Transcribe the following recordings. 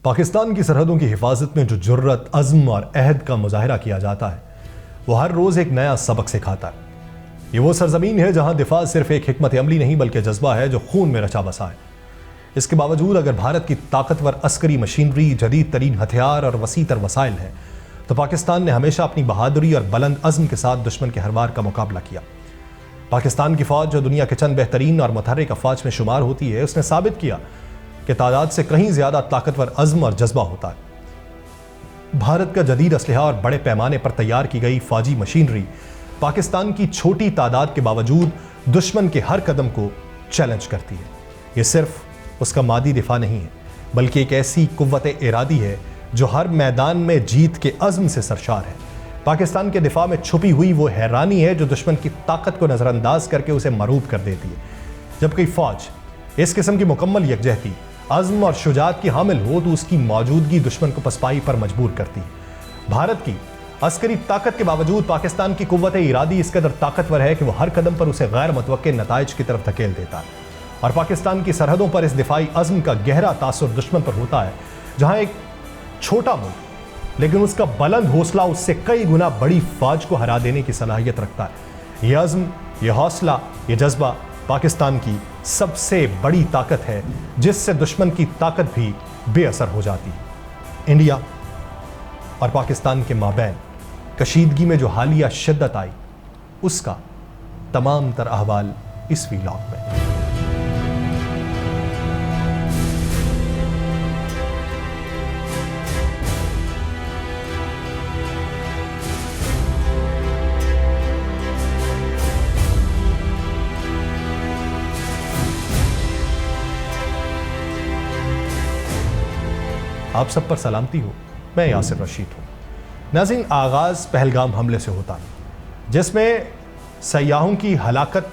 पाकिस्तान की सरहदों की हिफाजत में जो जुर्रत, अज़्म और अहद का मुजाहिरा किया जाता है वो हर रोज़ एक नया सबक सिखाता है। ये वो सरजमीन है जहां दिफा सिर्फ एक हिकमत अमली नहीं बल्कि जज्बा है जो खून में रचा बसा है। इसके बावजूद अगर भारत की ताकतवर अस्करी मशीनरी, जदीद तरीन हथियार और वसी तर वसाइल हैं तो पाकिस्तान ने हमेशा अपनी बहादुरी और बुलंद अज़्म के साथ दुश्मन के हर वार का मुकाबला किया। पाकिस्तान की फ़ौज जो दुनिया के चंद बेहतरीन और मुतहर्रिक अफवाज में शुमार होती है, उसने साबित किया कि तादाद से कहीं ज़्यादा ताकतवर अज़्म और जज्बा होता है। भारत का जदीद असलहा और बड़े पैमाने पर तैयार की गई फ़ौजी मशीनरी पाकिस्तान की छोटी तादाद के बावजूद दुश्मन के हर कदम को चैलेंज करती है। ये सिर्फ उसका मादी दिफा नहीं है बल्कि एक ऐसी कुव्वत इरादी है जो हर मैदान में जीत के अज़्म से सरशार है। पाकिस्तान के दिफा में छुपी हुई वो हैरानी है जो दुश्मन की ताकत को नज़रअंदाज करके उसे मरूब कर देती है। जब कोई फ़ौज इस किस्म की मुकम्मल यकजहती, अज़्म और शुजात की हामिल हो तो उसकी मौजूदगी दुश्मन को पसपाई पर मजबूर करती है। भारत की अस्करी ताकत के बावजूद पाकिस्तान की कुव्वत इरादी इस कदर ताकतवर है कि वह हर कदम पर उसे गैर मुतवक्के नताइज की तरफ धकेल देता है। और पाकिस्तान की सरहदों पर इस दिफाई अज़्म का गहरा तासुर दुश्मन पर होता है, जहां एक छोटा मुल्क लेकिन उसका बुलंद हौसला उससे कई गुना बड़ी फौज को हरा देने की सलाहियत रखता है। यह अज़्म, यह हौसला, यह जज्बा पाकिस्तान की सबसे बड़ी ताकत है जिससे दुश्मन की ताकत भी बेअसर हो जाती है। इंडिया और पाकिस्तान के माबैन कशीदगी में जो हालिया शिद्दत आई उसका तमाम तर अहवाल इस वीलॉग में। आप सब पर सलामती हो। मैं यासिर रशीद हूँ। नाज़रीन, आगाज़ पहलगाम हमले से होता है जिसमें सयाहों की हलाकत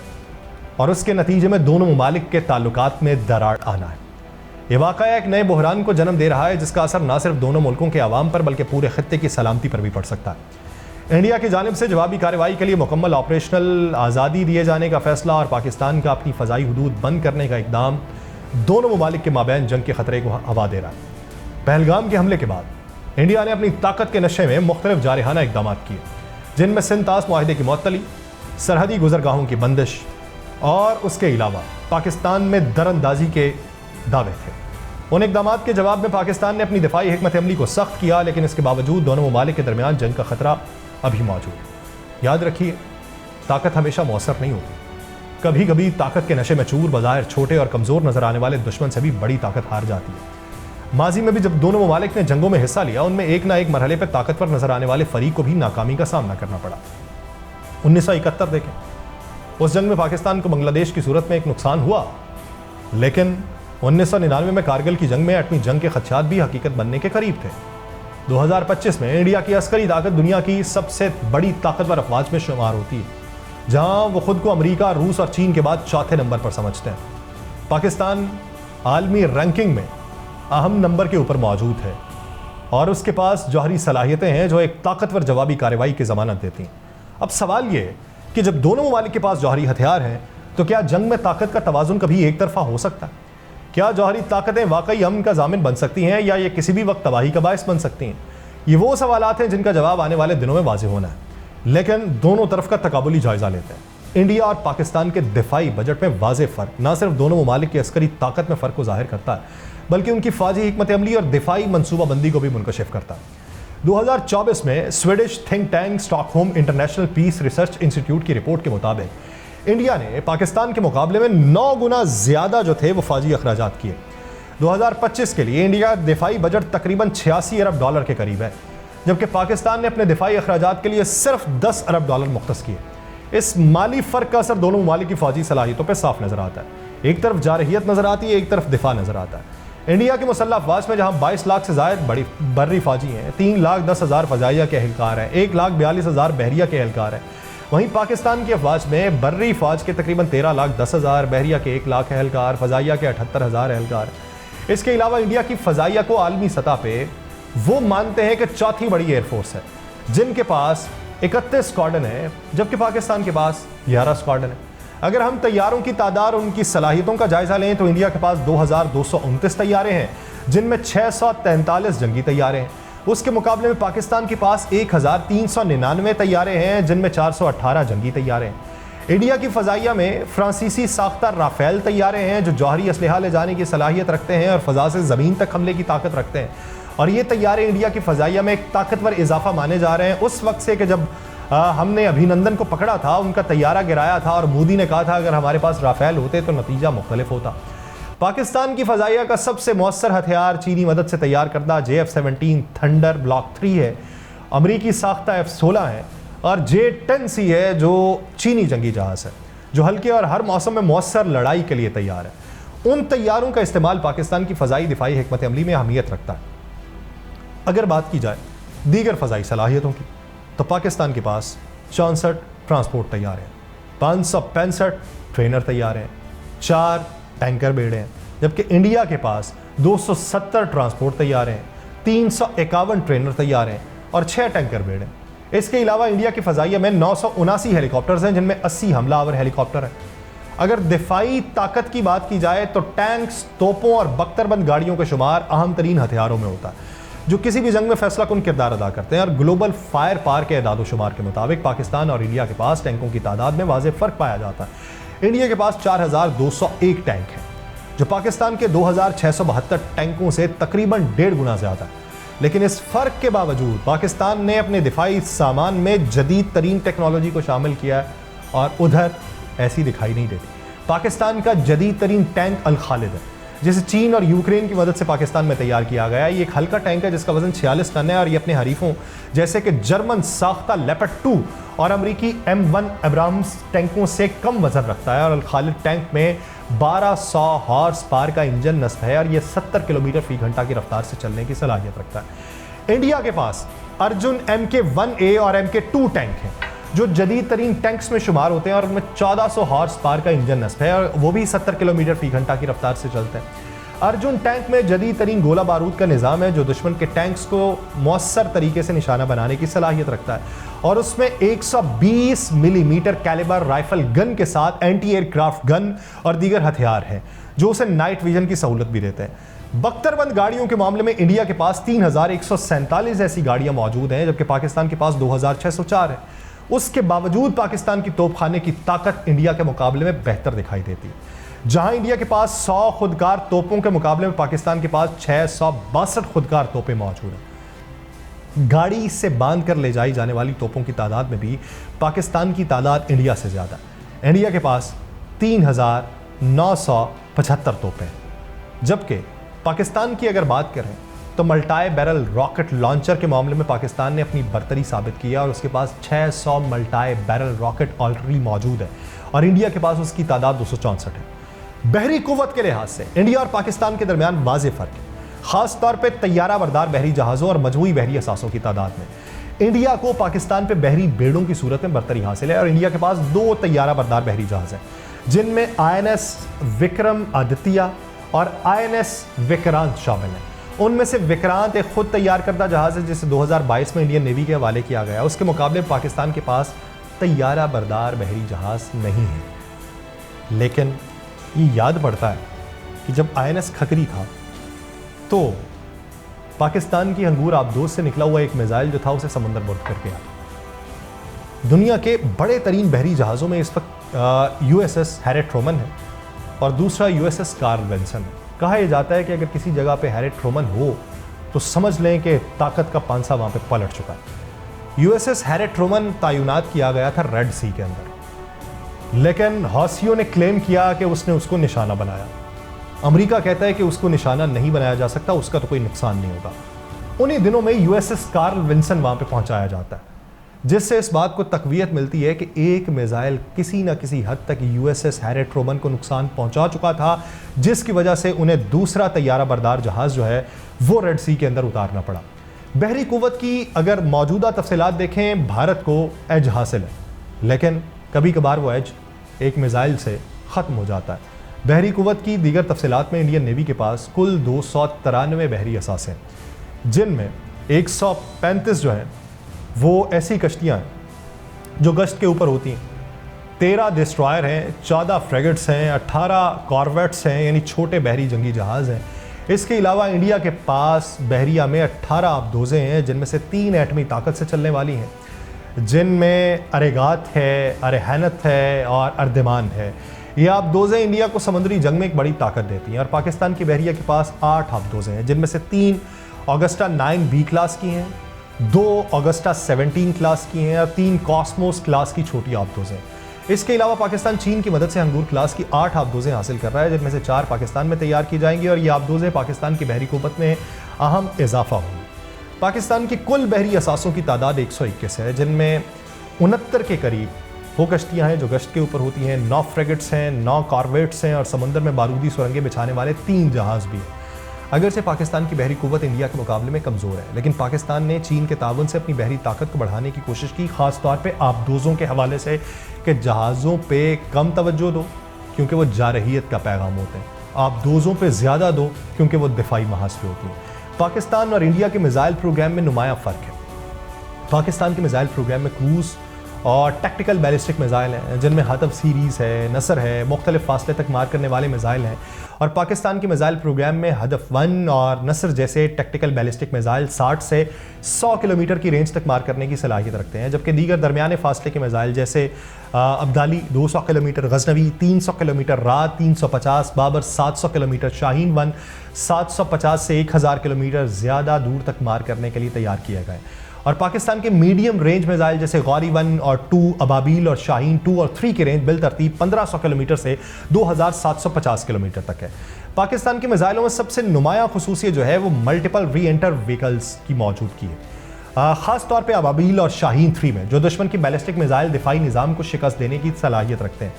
और उसके नतीजे में दोनों ममालिक के ताल्लुकात में दरार आना है। यह वाक़या एक नए बहरान को जन्म दे रहा है जिसका असर न सिर्फ दोनों मुल्कों के अवाम पर बल्कि पूरे खित्ते की सलामती पर भी पड़ सकता है। इंडिया की जानिब से जवाबी कार्रवाई के लिए मुकम्मल ऑपरेशनल आज़ादी दिए जाने का फैसला और पाकिस्तान का अपनी फ़ज़ाई हदूद बंद करने का इक़दाम दोनों ममालिक के माबैन जंग के ख़तरे को हवा दे रहा है। पहलगाम के हमले के बाद इंडिया ने अपनी ताकत के नशे में मुख्तलिफ जारहाना इक़दाम किए जिनमें सिंतास मुआहिदे की मुअत्तली, सरहदी गुजरगाहों की बंदिश और उसके अलावा पाकिस्तान में दरअंदाजी के दावे थे। उन इक़दाम के जवाब में पाकिस्तान ने अपनी दिफाई हिकमत अमली को सख्त किया, लेकिन इसके बावजूद दोनों ममालिक के दरमियान जंग का खतरा अभी मौजूद है। याद रखिए, ताकत हमेशा मौसर नहीं होती। कभी कभी ताकत के नशे में चूर बज़ाहिर छोटे और कमज़ोर नजर आने वाले दुश्मन से भी बड़ी ताकत हार जाती है। माजी में भी जब दोनों ममालिक ने जंगों में हिस्सा लिया उनमें एक ना एक मरहले पर ताकतवर नजर आने वाले फरीक को भी नाकामी का सामना करना पड़ा। 1971 देखें, उस जंग में पाकिस्तान को बांग्लादेश की सूरत में एक नुकसान हुआ, लेकिन 1999 में कारगिल की जंग में एटमी जंग के खदशात भी हकीकत बनने के करीब थे। 2025 में इंडिया की अस्करी ताकत दुनिया की सबसे बड़ी ताकतवर अफवाज में शुमार होती है, जहां वो खुद को अमेरिका, रूस और चीन के बाद चौथे नंबर पर समझते हैं। पाकिस्तान आलमी रैंकिंग में अहम नंबर के ऊपर मौजूद है और उसके पास जौहरी सलाहियतें हैं जो एक ताकतवर जवाबी कार्रवाई की जमानत देती हैं। अब सवाल ये है कि जब दोनों ममालिक के पास जौहरी हथियार हैं तो क्या जंग में ताकत का तवाज़ुन कभी एक तरफा हो सकता है? क्या जौहरी ताकतें वाकई अमन का जामिन बन सकती हैं या ये किसी भी वक्त तबाही का बायस बन सकती हैं? ये वो सवालात हैं जिनका जवाब आने वाले दिनों में वाज़ेह होना है। लेकिन दोनों तरफ का तकाबुली जायजा लेते हैं। इंडिया और पाकिस्तान के दिफाई बजट में वाज़ेह फ़र्क न सिर्फ दोनों ममालिक की अस्करी ताकत में फ़र्क को जाहिर करता है बल्कि उनकी फ़ौजी हिकमत अमली और दिफाई मनसूबाबंदी को भी मुनकशिफ करता है। 2024 में Swedish think tank Stockholm international Peace Research institute की रिपोर्ट के मुताबिक इंडिया ने पाकिस्तान के मुकाबले में 9 गुना ज़्यादा जो थे वो फ़ौजी अखराजात किए। 2025 के लिए इंडिया का दिफाई बजट तकरीबन 86 अरब डॉलर के करीब है, जबकि पाकिस्तान ने अपने दिफाई अखराजात के लिए सिर्फ 10 अरब डॉलर मुख्तस किए। इस माली फ़र्क का असर दोनों ममालिक की फ़ौजी सलाहियतों पर साफ नज़र आता है। एक तरफ जारहियत नज़र आती है, एक तरफ दिफा नज़र आता है। इंडिया के मुसल्लह अफवाज में जहां 22 लाख से ज़ायद बड़ी बर्री फ़ौजी हैं, 3,10,000 फ़ज़ाइया के एहलकार हैं, 1,42,000 बहरिया के एहलकार हैं, वहीं पाकिस्तान की अफवाज में बर्री फ़ौज के तकरीबन 13,10,000, बहरिया के 1 लाख एहलकार, फ़ज़ाइया के 78,000 एहलकार। इसके अलावा इंडिया की फ़ज़ाइया को आलमी सतह पर वो मानते हैं कि चौथी बड़ी एयरफोर्स है, जिनके पास 31 स्क्वाड्रन है, जबकि पाकिस्तान के पास 11 स्क्वाड्रन है। अगर हम तैयारों की तादाद और उनकी सलाहियतों का जायजा लें तो इंडिया के पास 2,229 तैयारे हैं, जिनमें 643 जंगी तैयारे हैं। उसके मुकाबले में पाकिस्तान के पास 1399 तैयारे हैं, जिनमें 418 जंगी तैयारे हैं। इंडिया की फ़ज़ाइया में फ्रांसीसी साख्ता राफेल तैयारे हैं जो जौहरी असलहा ले जाने की सलाहियत रखते हैं और फ़ज़ा से ज़मीन तक हमले की ताकत रखते हैं। और ये तैयारे इंडिया की फ़ज़ाइया में एक ताकतवर इजाफा माने जा रहे हैं उस वक्त से कि जब हमने अभिनंदन को पकड़ा था, उनका तैयारा गिराया था और मोदी ने कहा था अगर हमारे पास राफेल होते तो नतीजा मुख्तलिफ होता। पाकिस्तान की फ़ज़ाइया का सबसे मौसर हथियार चीनी मदद से तैयार करदा JF-17 थंडर ब्लॉक 3 है, अमरीकी साख्ता F-16 है और J-10C है जो चीनी जंगी जहाज़ है जो हल्के और हर मौसम में मौसर लड़ाई के लिए तैयार है। उन तैयारों का इस्तेमाल पाकिस्तान की फ़ज़ाई दिफाई हिकमत अमली में अहमियत रखता है। अगर बात की जाए दीगर फ़ज़ाई सलाहियतों की तो पाकिस्तान के पास 64 ट्रांसपोर्ट तैयार हैं, 565 ट्रेनर तैयार हैं, 4 टैंकर बेड़े हैं, जबकि इंडिया के पास 270 ट्रांसपोर्ट तैयार हैं, 351 ट्रेनर तैयार हैं और 6 टैंकर बेड़े हैं। इसके अलावा इंडिया की फ़ज़ाइया में 979 हेलीकॉप्टर्स हैं, जिनमें 80 हमलावर हेलीकॉप्टर हैं। अगर दिफाई ताकत की बात की जाए तो टैंक्स, तोपों और बख्तरबंद गाड़ियों का शुमार अहम तरीन हथियारों में होता है जो किसी भी जंग में फैसला कुन किरदार अदा करते हैं। और ग्लोबल फायर पावर के एदाद शुमार के मुताबिक पाकिस्तान और इंडिया के पास टैंकों की तादाद में वाज़ेह फ़र्क पाया जाता है। इंडिया के पास 4201 टैंक हैं जो पाकिस्तान के 2672 टैंकों से तकरीबन 1.5 गुना ज़्यादा है। लेकिन इस फ़र्क के बावजूद पाकिस्तान ने अपने दिफाई सामान में जदीद तरीन टेक्नोलॉजी को शामिल किया है और उधर ऐसी दिखाई नहीं देती। पाकिस्तान का जदीद तरीन टैंक अल खालिद है जिसे चीन और यूक्रेन की मदद से पाकिस्तान में तैयार किया गया है। ये एक हल्का टैंक है जिसका वजन 46 टन है और ये अपने हरीफों जैसे कि जर्मन साख्ता लेपर्ड 2 और अमरीकी M1 एब्राम्स टैंकों से कम वजन रखता है। और अल खालिद टैंक में 1200 हॉर्स पावर का इंजन नस्ब है और ये 70 किलोमीटर फी घंटा की रफ्तार से चलने की सलाहियत रखता है। इंडिया के पास अर्जुन MK-1A और MK-2 टैंक हैं जो जदीद तरीन टैंक्स में शुमार होते हैं और उनमें 1400 हॉर्स पावर का इंजन नस्ब है और वो भी 70 किलोमीटर फी घंटा की रफ्तार से चलते हैं। अर्जुन टैंक में जदीद तरीन गोला बारूद का निज़ाम है जो दुश्मन के टैंक्स को मौसर तरीके से निशाना बनाने की सलाहियत रखता है और उसमें 120 मिलीमीटर कैलिबर राइफल गन के साथ एंटी एयरक्राफ्ट गन और दीगर हथियार हैं जो उसे नाइट विजन की सहूलत भी देते हैं। बख्तरबंद गाड़ियों के मामले में इंडिया के पास 3147 ऐसी गाड़ियां मौजूद हैं जबकि पाकिस्तान के पास 2604 है। उसके बावजूद पाकिस्तान की तोपखाने की ताकत इंडिया के मुकाबले में बेहतर दिखाई देती है। जहां इंडिया के पास 100 खुदकार तोपों के मुकाबले में पाकिस्तान के पास 662 खुदकार तोपें मौजूद हैं। गाड़ी से बांध कर ले जाई जाने वाली तोपों की तादाद में भी पाकिस्तान की तादाद इंडिया से ज़्यादा है। इंडिया के पास 3975 तोपें हैं जबकि पाकिस्तान की अगर बात करें तो मल्टाई बैरल रॉकेट लॉन्चर के मामले में पाकिस्तान ने अपनी बर्तरी साबित किया और उसके पास 600 मल्टाई बैरल रॉकेट ऑलरेडी मौजूद है और इंडिया के पास उसकी तादाद 264 है। बहरी कुव्वत के लिहाज से इंडिया और पाकिस्तान के दरमियान वाज़ेह फ़र्क है, ख़ास तौर पर तैयारा बरदार बहरी जहाज़ों और मजमूई बहरी असासों की तादाद में। इंडिया को पाकिस्तान पर बहरी बेड़ों की सूरत में बर्तरी हासिल है और इंडिया के पास 2 तैयारा बरदार बहरी जहाज़ हैं जिनमें INS विक्रम आदित्य और INS विक्रांत शामिल हैं। उनमें से विक्रांत एक खुद तैयार करदा जहाज़ है जिसे 2022 में इंडियन नेवी के हवाले किया गया। उसके मुकाबले पाकिस्तान के पास तैयारा बरदार बहरी जहाज़ नहीं है। लेकिन ये याद पड़ता है कि जब INS खकरी था तो पाकिस्तान की हंगूर आबदोज से निकला हुआ एक मिसाइल जो था उसे समंदर बुर्द करके आया। दुनिया के बड़े तरीन बहरी जहाज़ों में इस वक्त USS हैरी ट्रूमन है और दूसरा USS कार्ल विंसन है। कहा यह जाता है कि अगर किसी जगह पे हैरी ट्रूमन हो तो समझ लें कि ताकत का पांसा वहाँ पे पलट चुका है। USS हैरी ट्रूमन तैनात किया गया था रेड सी के अंदर, लेकिन हौसियों ने क्लेम किया कि उसने उसको निशाना बनाया। अमेरिका कहता है कि उसको निशाना नहीं बनाया जा सकता, उसका तो कोई नुकसान नहीं होगा। उन्हीं दिनों में USS कार्ल विंसन वहाँ पे पहुँचाया जाता है जिससे इस बात को तकवीयत मिलती है कि एक मिसाइल किसी न किसी हद तक USS हैरी ट्रूमन को नुकसान पहुंचा चुका था जिसकी वजह से उन्हें दूसरा तैयारा बरदार जहाज़ जो है वो रेड सी के अंदर उतारना पड़ा। बहरी कुव्वत की अगर मौजूदा तफसीलात देखें, भारत को एज हासिल है लेकिन कभी कभार वो एज एक मिसाइल से ख़त्म हो जाता है। बहरी कुव्वत की दीगर तफसीलात में इंडियन नेवी के पास कुल 293 बहरी असासे हैं जिनमें 135 जो हैं वो ऐसी कश्तियाँ हैं जो गश्त के ऊपर होती हैं, 13 डिस्ट्रॉयर हैं, 14 फ्रेगेट्स हैं, 18 कॉर्वेट्स हैं यानी छोटे बहरी जंगी जहाज़ हैं, इसके अलावा इंडिया के पास बहरिया में 18 आबदोज़ें हैं, जिनमें से 3 एटमी ताकत से चलने वाली हैं, जिनमें अरेगात है, अरेहनत है और अर्दमान है। ये आबदोज़ें इंडिया को समुद्री जंग में एक बड़ी ताकत देती हैं और पाकिस्तान की बहरिया के पास 8 आबदोज़ें हैं, जिनमें से 3 ऑगस्टा 9B क्लास की हैं, 2 ऑगस्टा 17 क्लास की हैं और 3 कॉस्मोस क्लास की छोटी आबदोज़ें। इसके अलावा पाकिस्तान चीन की मदद से हंगूर क्लास की 8 आबदोज़ें हासिल कर रहा है, जिनमें से 4 पाकिस्तान में तैयार की जाएंगी और ये आबदोज़ें पाकिस्तान की बहरी क़ुव्वत में अहम इजाफा होगी। पाकिस्तान की कुल बहरी असासों की तादाद 121 है, जिनमें 69 के करीब वो कश्तियाँ हैं जो गश्त के ऊपर होती हैं, 9 फ्रेगेट्स हैं, 9 कॉर्वेट्स हैं और समंदर में बारूदी सुरंगें बिछाने वाले 3 जहाज़ भी हैं। अगरचे पाकिस्तान की बहरी क़ुव्वत इंडिया के मुकाबले में कमज़ोर है, लेकिन पाकिस्तान ने चीन के ताउन से अपनी बहरी ताकत को बढ़ाने की कोशिश की, ख़ास तौर पे आबदोज़ों के हवाले से कि जहाज़ों पे कम तवज्जो दो क्योंकि वो जारहियत का पैगाम होते हैं, आबदोज़ों पे ज़्यादा दो क्योंकि वो दिफाई महाज पे होती हैं। पाकिस्तान और इंडिया के मिज़ाइल प्रोग्राम में नुमाया फ़र्क है। पाकिस्तान के मिज़ाइल प्रोग्राम में क्रूज़ और टैक्टिकल बैलिस्टिक मिज़ाइल हैं, जिनमें हतफ सीरीज़ है, नसर है, मुख्तलिफ फासले तक मार करने वाले मिज़ाइल हैं, और पाकिस्तान के मिज़ाइल प्रोग्राम में हदफ 1 और नसर जैसे टैक्टिकल बैलिस्टिक मिज़ाइल 60 से 100 किलोमीटर की रेंज तक मार करने की सलाहियत रखते हैं, जबकि दीगर दरमियाने फासले के मिज़ाइल जैसे अब्दाली 200 किलोमीटर, गजनवी 300 किलोमीटर, रात 350, बाबर 700 किलोमीटर, शाहीन 1 750 से 1000 किलोमीटर ज़्यादा दूर तक मार करने के लिए तैयार किए गए। और पाकिस्तान के मीडियम रेंज मिज़ाइल जैसे गौरी 1 और 2, अबाबील और शाहीन 2 और 3 की रेंज बिल तरतीब 1500 किलोमीटर से 2750 किलोमीटर तक है। पाकिस्तान के मिज़ाइलों में सबसे नुमाया खुसूसियत जो है वो मल्टीपल री एंटर व्हीकल्स की मौजूदगी है, ख़ास तौर पे अबाबील और शाहीन 3 में, जो दुश्मन की बैलिस्टिक मिज़ाइल दिफाई निज़ाम को शिकस्त देने की सलाहियत रखते हैं।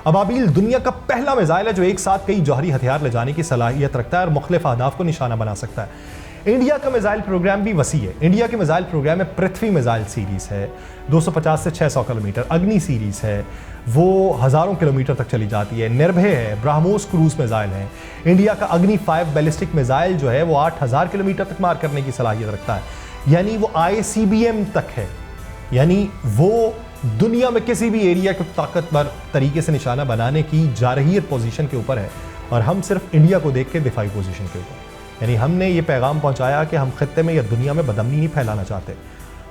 अबाबील दुनिया का पहला मिज़ाइल है जो एक साथ कई जौहरी हथियार ले जाने की सलाहियत रखता है और मुख्तलिफ अहदाफ को निशाना बना सकता है। इंडिया का मिज़ाइल प्रोग्राम भी वसी है। इंडिया के मिज़ाइल प्रोग्राम में पृथ्वी मिज़ाइल सीरीज़ है 250 से 600 किलोमीटर, अग्नि सीरीज़ है वो हज़ारों किलोमीटर तक चली जाती है, निर्भय है, ब्राह्मोस क्रूज़ मिज़ाइल है। इंडिया का अग्नि 5 बैलिस्टिक मिज़ाइल जो है वो 8000 किलोमीटर तक मार करने की सलाहियत रखता है, यानी वो ICBM तक है, यानी वो दुनिया में किसी भी एरिया को ताकतवर तरीके से निशाना बनाने की जारहियत पोजीशन के ऊपर है, और हम सिर्फ इंडिया को देख के दिफाई पोजीशन के ऊपर, यानी हमने ये पैगाम पहुंचाया कि हम खत्ते में या दुनिया में बदअमनी नहीं फैलाना चाहते,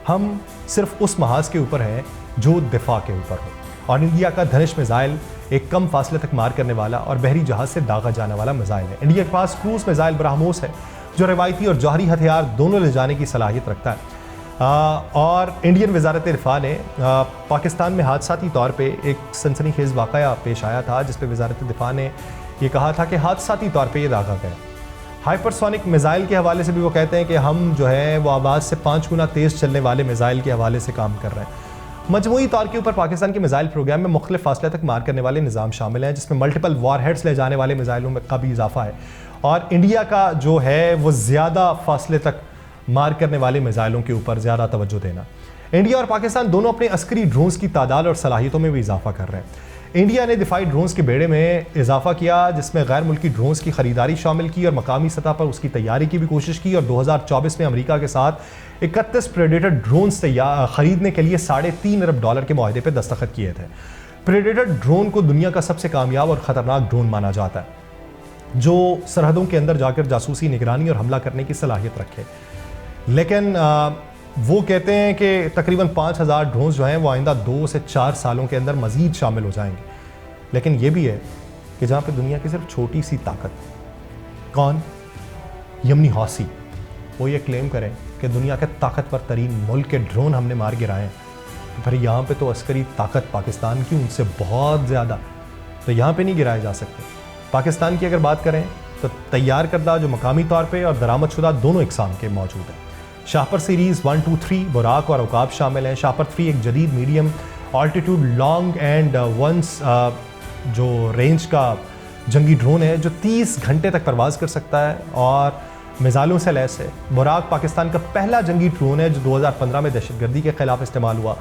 हम सिर्फ उस महाज के ऊपर हैं जो दिफा के ऊपर हो। और इंडिया का धनुष मिज़ाइल एक कम फासले तक मार करने वाला और बहरी जहाज़ से दागा जाने वाला मिज़ाइल है। इंडिया के पास क्रूज़ मिज़ाइल ब्राह्मोस है जो रवायती और जौहरी हथियार दोनों ले जाने की सलाहियत रखता है। और इंडियन वज़ारत दिफ़ा ने पाकिस्तान में हादसाती तौर पे एक सनसनीखेज़ वाक़या पेश आया था, जिस पर वज़ारत दिफ़ा ने यह कहा था कि हादसाती तौर पे ये दागा गया। हाइपरसोनिक मिज़ाइल के हवाले से भी वो कहते हैं कि हम जो है वो आवाज़ से 5 गुना तेज़ चलने वाले मिज़ाइल के हवाले से काम कर रहे हैं। मजमूई तौर के ऊपर पाकिस्तान के मिज़ाइल प्रोग्राम में मुख्तलिफ फासले तक मार करने वाले निज़ाम शामिल हैं, जिसमें मल्टीपल वॉरहेड्स ले जाने वाले मिज़ाइलों में का भी इजाफा है, और इंडिया का जो है वो ज़्यादा फासले तक मार करने वाले मिज़ाइलों के ऊपर ज़्यादा तवज्जो देना। इंडिया और पाकिस्तान दोनों अपने अस्करी ड्रोन्स की तादाद और सलाहियतों में भी इजाफा कर रहे हैं। इंडिया ने दिफाई ड्रोन्स के बेड़े में इजाफा किया, जिसमें गैर मुल्की ड्रोन्स की खरीदारी शामिल की और मकामी सतह पर उसकी तैयारी की भी कोशिश की, और 2024 में अमेरिका के साथ 31 प्रेडेटर ड्रोन्स खरीदने के लिए $3.5 अरब के मुआहदे पर दस्तखत किए थे। प्रेडेटर ड्रोन को दुनिया का सबसे कामयाब और ख़तरनाक ड्रोन माना जाता है, जो सरहदों के अंदर जाकर जासूसी, निगरानी और हमला करने की सलाहियत रखे। लेकिन वो कहते हैं कि तकरीबन 5000 ड्रोन्स जो हैं वो आइंदा 2 से 4 सालों के अंदर मज़ीद शामिल हो जाएंगे। लेकिन ये भी है कि जहाँ पे दुनिया की सिर्फ छोटी सी ताकत, कौन, यमनी हौसी, वो ये क्लेम करें कि दुनिया के ताकतवर तरीन मुल्क के ड्रोन हमने मार गिराए हैं, तो फिर यहाँ पे तो अस्करी ताकत पाकिस्तान की उनसे बहुत ज़्यादा, तो यहाँ पे नहीं गिराए जा सकते। पाकिस्तान की अगर बात करें तो तैयार करदा जो मकामी तौर पर और दरामदशुदा दोनों इकसाम के मौजूद हैं। शाहपर सीरीज़ 1, 2, 3 बुराक और औकाब शामिल हैं। शाहपर 3 एक जदीद medium altitude long endurance जो रेंज का जंगी ड्रोन है जो 30 घंटे तक परवाज़ कर सकता है और मिज़ाइलों से लैस है। बुराक पाकिस्तान का पहला जंगी ड्रोन है जो 2015 में दहशतगर्दी के खिलाफ इस्तेमाल हुआ।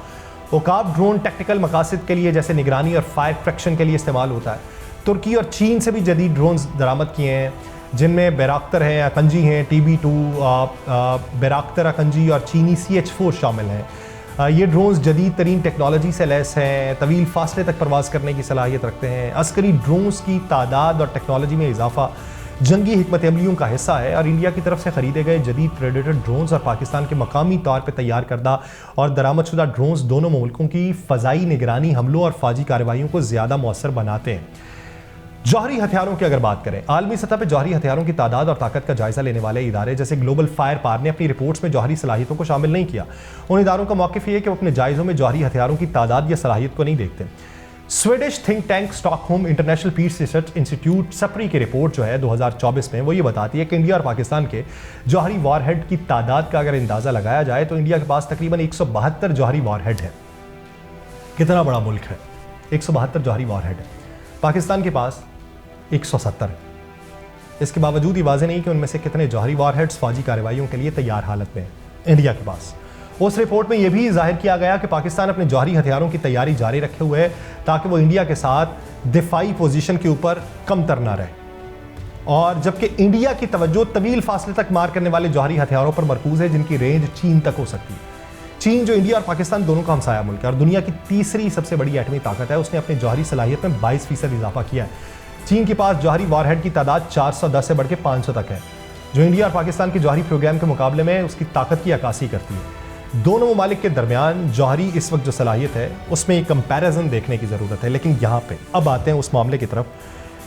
औकाब ड्रोन टेक्निकल मकासद के लिए जैसे निगरानी और फायर प्रोटेक्शन के लिए इस्तेमाल होता है। तुर्की और चीन से भी जदीद ड्रोन्स दरामद किए हैं, जिनमें बैराक्तर हैं, अकंजी हैं, TB2, बैराक्तर, अकंजी और चीनी CH-4 शामिल हैं। ये ड्रोन्स जदीद तरीन टेक्नोलॉजी से लैस हैं, तवील फासले तक परवाज़ करने की सलाहियत रखते हैं। अस्करी ड्रोन्स की तादाद और टेक्नोलॉजी में इजाफा जंगी हिकमत अमलियों का हिस्सा है और इंडिया की तरफ से खरीदे गए जदीद प्रेडेटर ड्रोन्स और पाकिस्तान के मकामी तौर पर तैयार करदा और दरामदशुदा ड्रोन्स दोनों मुल्कों की फ़ज़ाई निगरानी हमलों और फ़ौजी कार्रवाइयों को ज़्यादा मौसर बनाते हैं। जौहरी हथियारों की अगर बात करें, आलमी सतह पर जौहरी हथियारों की तादाद और ताकत का जायजा लेने वाले इदारे जैसे ग्लोबल फायर पावर ने अपनी रिपोर्ट्स में जौहरी सलाहियतों को शामिल नहीं किया। उन इदारों का मौक़िफ़ ये है कि वो अपने जायज़ों में जौहरी हथियारों की तादाद या सलाहियत को नहीं देखते। Swedish think tank Stockholm international Peace Research Institute SIPRI की रिपोर्ट जो है 2024 में, वो ये बताती है कि इंडिया और पाकिस्तान के जौहरी वॉरहेड की तादाद का अगर अंदाज़ा लगाया जाए तो इंडिया के पास तकरीबन 172 जौहरी वॉरहेड है। कितना बड़ा मुल्क है, 172 जौहरी वॉरहेड है। पाकिस्तान के पास 170 है। इसके बावजूद ये वाज़ेह नहीं कि उनमें से कितने जौहरी वॉरहेड्स फौजी कार्रवाइयों के लिए तैयार हालत में हैं इंडिया के पास। उस रिपोर्ट में यह भी जाहिर किया गया कि पाकिस्तान अपने जौहरी हथियारों की तैयारी जारी रखे हुए है ताकि वो इंडिया के साथ दिफाई पोजीशन के ऊपर कमतर ना रहे, और जबकि इंडिया की तवज्जो तवील फासले तक मार करने वाले जौहरी हथियारों पर मरकूज है जिनकी रेंज चीन तक हो सकती है। चीन जो इंडिया और पाकिस्तान दोनों का हमसाया मुल्क है और दुनिया की तीसरी सबसे बड़ी एटमी ताकत है, उसने अपनी जौहरी सलाहियत में 22% इजाफा किया है। चीन के पास जौहरी वॉरहेड की तादाद 410 से बढ़ के 500 तक है, जो इंडिया और पाकिस्तान के जौहरी प्रोग्राम के मुकाबले में उसकी ताकत की अक्कासी करती है। दोनों ममालिक के दरमियान जौहरी इस वक्त जो सलाहियत है उसमें एक कंपैरिजन देखने की ज़रूरत है। लेकिन यहाँ पे अब आते हैं उस मामले की तरफ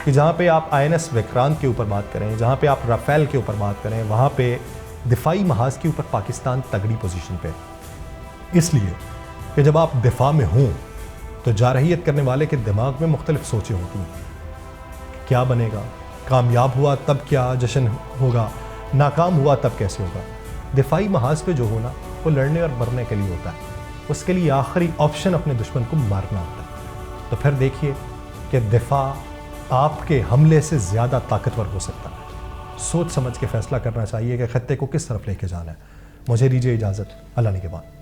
कि जहाँ पे आप INS विक्रांत के ऊपर बात करें, जहाँ पे आप राफेल के ऊपर बात करें, वहाँ पे दिफाई महाज के ऊपर पाकिस्तान तगड़ी पोजीशन पे, इसलिए कि जब आप दिफा में हों तो जारहियत करने वाले के दिमाग में मुख्तलिफ सोचें होती हैं। क्या बनेगा, कामयाब हुआ तब क्या जश्न होगा, नाकाम हुआ तब कैसे होगा। दिफाई महाज पे जो होना वो लड़ने और मरने के लिए होता है, उसके लिए आखिरी ऑप्शन अपने दुश्मन को मारना होता है। तो फिर देखिए कि दिफा आपके हमले से ज़्यादा ताकतवर हो सकता है। सोच समझ के फैसला करना चाहिए कि खत्ते को किस तरफ लेके जाना है। मुझे दीजिए इजाज़त, अल्लाह निगहबान।